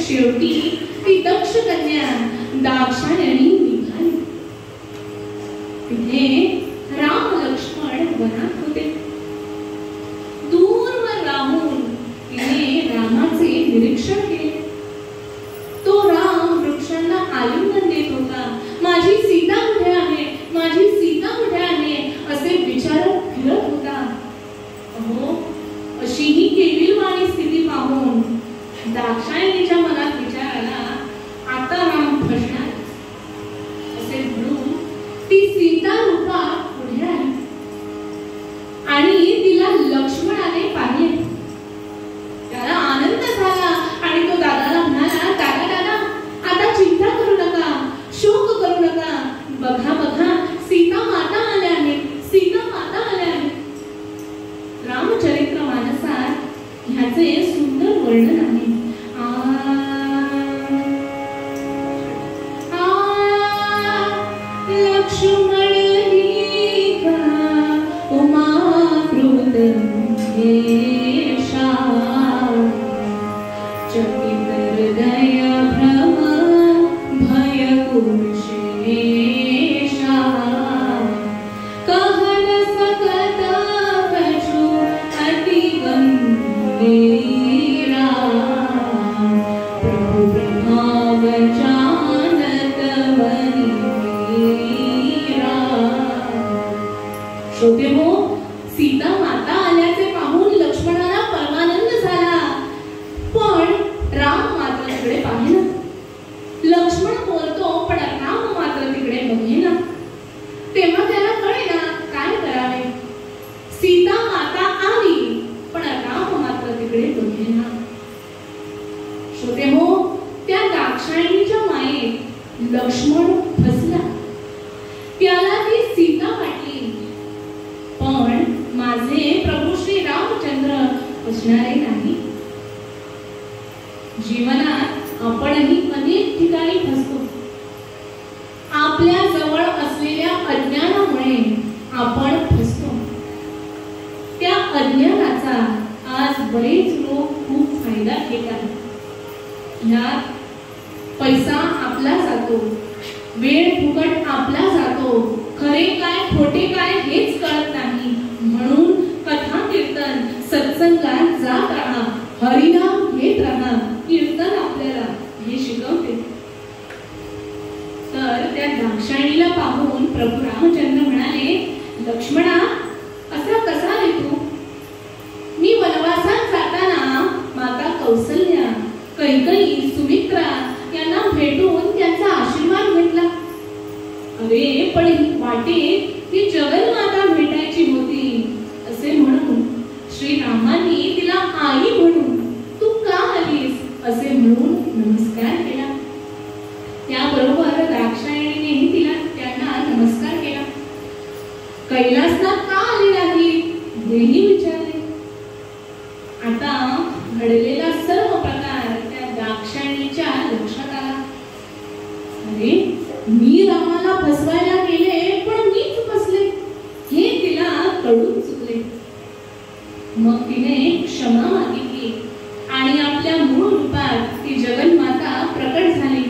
शेवटी ती दक्ष कन्या दाक्षायणी निघाली. तिथे राम लक्ष्मण वनात होते. दूरवर राहून तिने रामाचे निरीक्षण केले. तो राम वृक्षांना आलिंगन देत होता. माझी सीता कुठे आहे, माझी सीता कुठे आहे असे विचारत फिरत होता. अहो, अशी ही केविलवाणी स्थिती पाहून दाक्षायणीच्या मनात विचार आला, आता राम फसणार. लक्ष्मण फसला. त्याला ती सीता वाटली. पण माझे प्रभू श्री रामचंद्र फसणारे नाही. जीवनात आपणही अनेक ठिकाणी फसतो. आपल्या जवळ असलेल्या अज्ञानामुळे आपण फसतो. त्या अज्ञानाचा आज बरेच लोक खूप फायदा घेतात. यात पैसा आपला जातो, वेळ फुकट आपला जातो, खरे काय खोटे काय हेच कळत नाही. म्हणून कथा कीर्तन सत्संगात जात राहा, हरिनाम घेत राहा. कीर्तन आपल्याला हे शिकवते. तर त्या दाक्षायणीला पाहून प्रभू रामचंद्र म्हणाले, लक्ष्मणा असा कसा रे तू? मी वनवासात जाताना माता कौसल्या, कैकेयी, सुमित्रा यांना भेटून त्यांचा आशीर्वाद घेतला. अरे पण वाटेत ती जगन्माता भेटायची होती असे म्हणून श्रीरामांनी तिला आई म्हणून तू का आलीस असे म्हणून नमस्कार केला. त्याबरोबर दाक्षायणीने तिला त्यांना नमस्कार केला. कैलासला का आले नाही हेही विचारले. आता घडलेला सर्व प्रकार त्या दाक्षायणीच्या लक्षात आला. अरे मी रामाला फसवायला गेले पण मीच फसले हे तिला कळून चुकले. मग तिने क्षमा मागितली आणि आपल्या मूळ रूपात ती जगन्माता प्रकट झाली.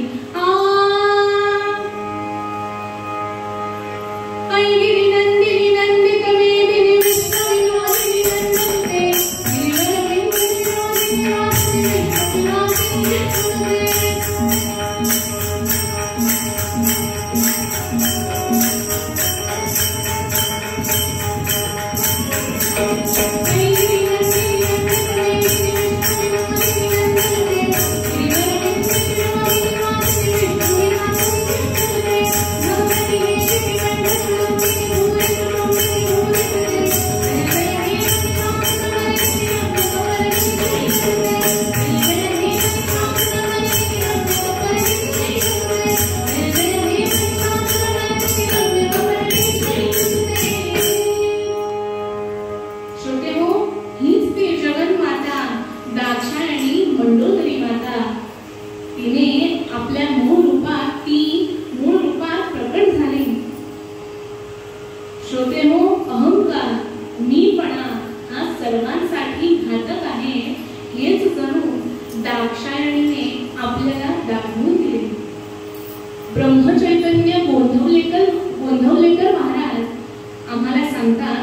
ब्रह्मचैतन्य गोंधवलेकर महाराज आम्हाला सांगतात,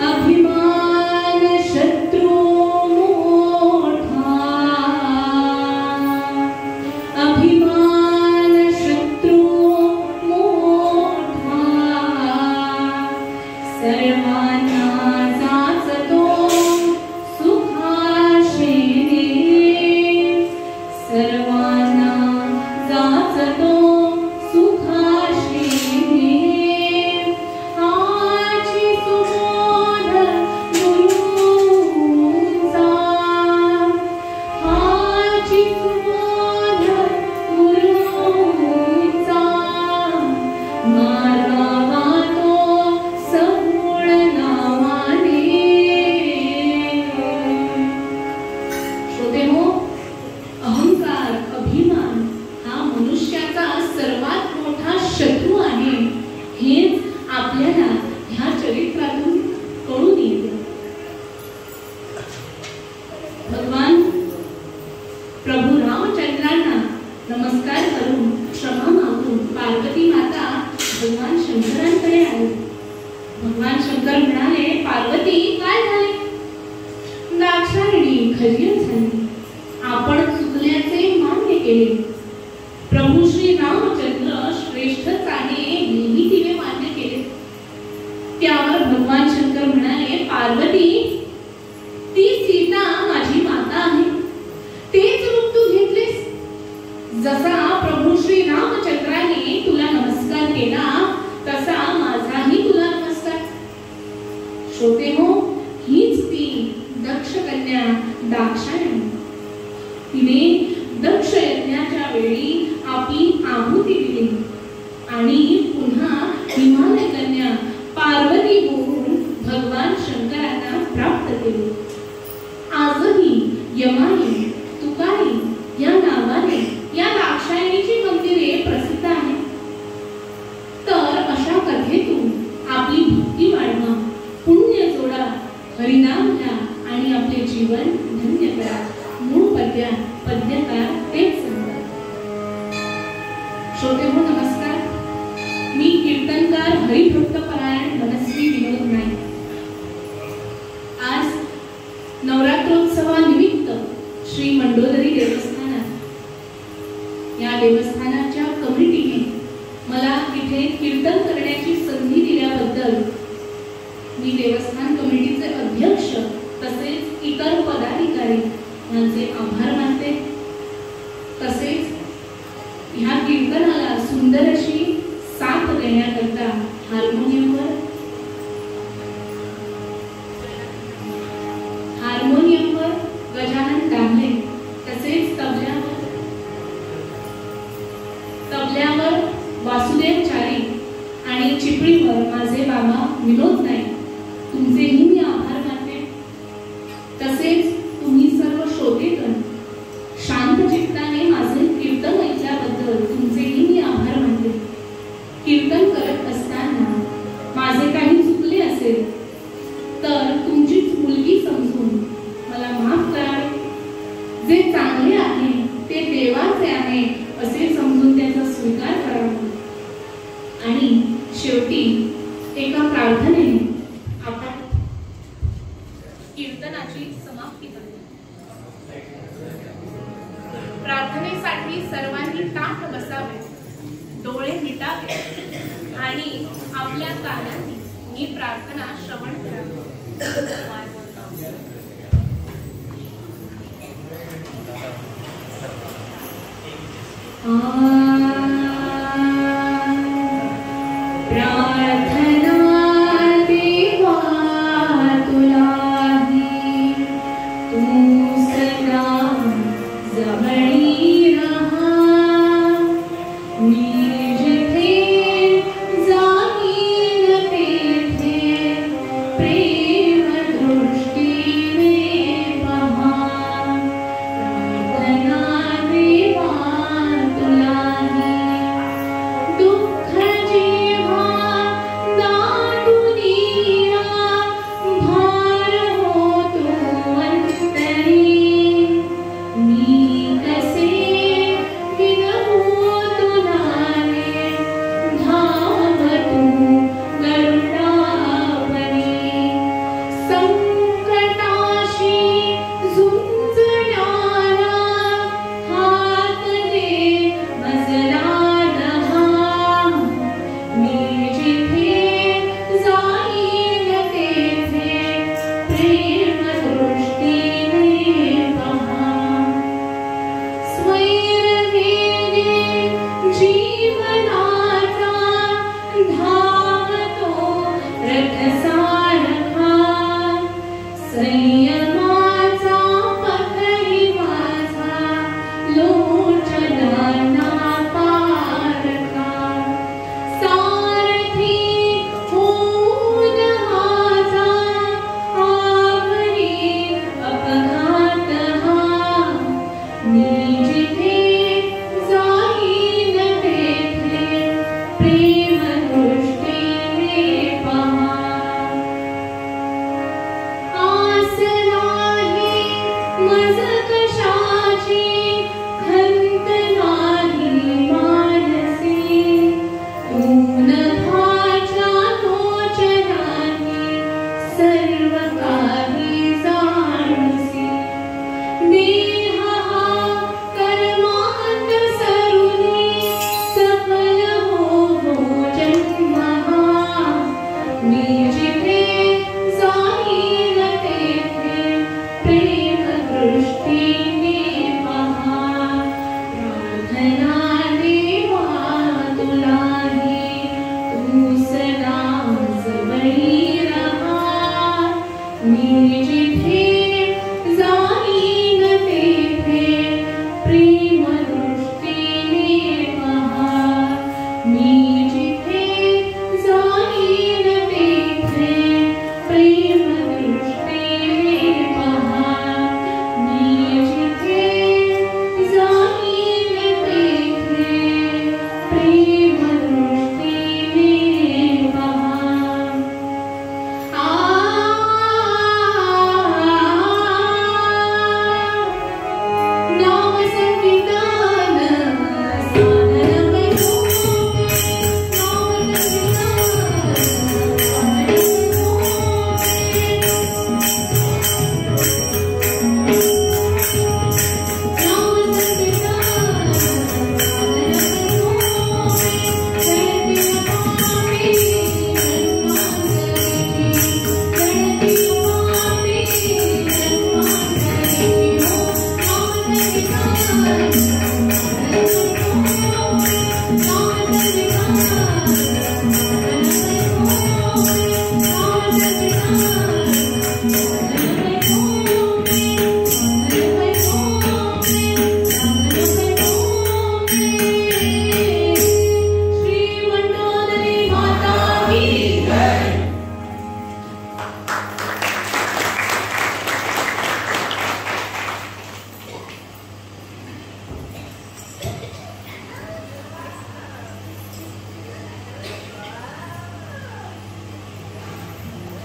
अभिमान शत्रू मोठा, अभिमान शत्रू मोठा, सर्वांना जाचतो सुखाशेने, सर्वांना जाचतो सुखाशेने, आची सुबोध गुरूंचा, आची सुबोध गुरूंचा, मारावा तो सगुण नावाने. श्रोतेहो, अहंकार, अभिमान हा मनुष्याचा सर्वात मोठा शत्रू आहे हेच आपल्याला ह्या चरित्रातून कळून येते. भगवान प्रभू रामचंद्रांना नमस्कार करून क्षमा मागून पार्वती माता भगवान शंकरांकडे आली. भगवान शंकर म्हणाले, पार्वती काय झाले? दाक्षायणी खजीर झाली. आपण चुकल्याचे मान्य केले. प्रभू श्री रामचंद्र श्रेष्ठच आहे हेही तिने मान्य केले. त्यावर भगवान शंकर म्हणाले, पार्वती ती सीता माझी माता आहे. तेच रूप तू घेतलेस. जसा प्रभू श्री रामचंद्राने तुला नमस्कार केला तसा माझाही तुला नमस्कार. श्रोतेहो, हीच ती दक्ष कन्या दाक्षायणी. तिने दक्ष यज्ञाच्या आहुती दिली आणि पुन्हा हिमालय कन्या पार्वती होऊन भगवान शंकरांना प्राप्त केले. आजही यमाई तुकाई या नावाने या दाक्षायणीची मंदिरे प्रसिद्ध आहेत. तर अशा कथेतून आपली भक्ती वाढवा, पुण्य जोडा, हरिनाम घ्या आणि आपले जीवन धन्य करा. मूळ पद्यकार तेच सांगतात. श्रोतेहो नमस्कार. मी कीर्तनकार हरिभक्तपरायण मनस्वी विनोद नाईक. आज नवरात्रोत्सवानिमित्त श्री मंडोदरी देवस्थानात या देवस्थानाच्या कमिटीने मला इथे कीर्तन करण्याची संधी दिल्याबद्दल मी देवस्थान कमिटीचे अध्यक्ष तसेच इतर पदाधिकारी यांचे आभार मानते. तसेच ह्या कीर्तनाला सुंदर अशी साथ देण्याकरता हार्मोनियमवर गजानन दामले, तसेच तबल्यावर वासुदेव चारी आणि चिपळीवर माझे बाबा विनोद नाईक, तुमचेही मी आभार मानते. तसेच तुम्ही सर्व श्रोतेगण शांत चित्ताने माझे कीर्तन ऐकल्याबद्दल तुमचेही मी आभार मानते. कीर्तन करत असताना माझे काही चुकले असेल तर तुमचीच मुलगी समजून मला माफ करावे. जे चांगले आहे ते देवाचे आहे असे समजून त्याचा स्वीकार करावा. आणि शेवटी एका प्रार्थनेने आपण कीर्तनाची समाप्ती करू. प्रार्थनेसाठी सर्वांनी ताठ बसावे, डोळे मिटावे आणि आपल्या कानांनी ही प्रार्थना श्रवण करावी.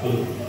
हॅलो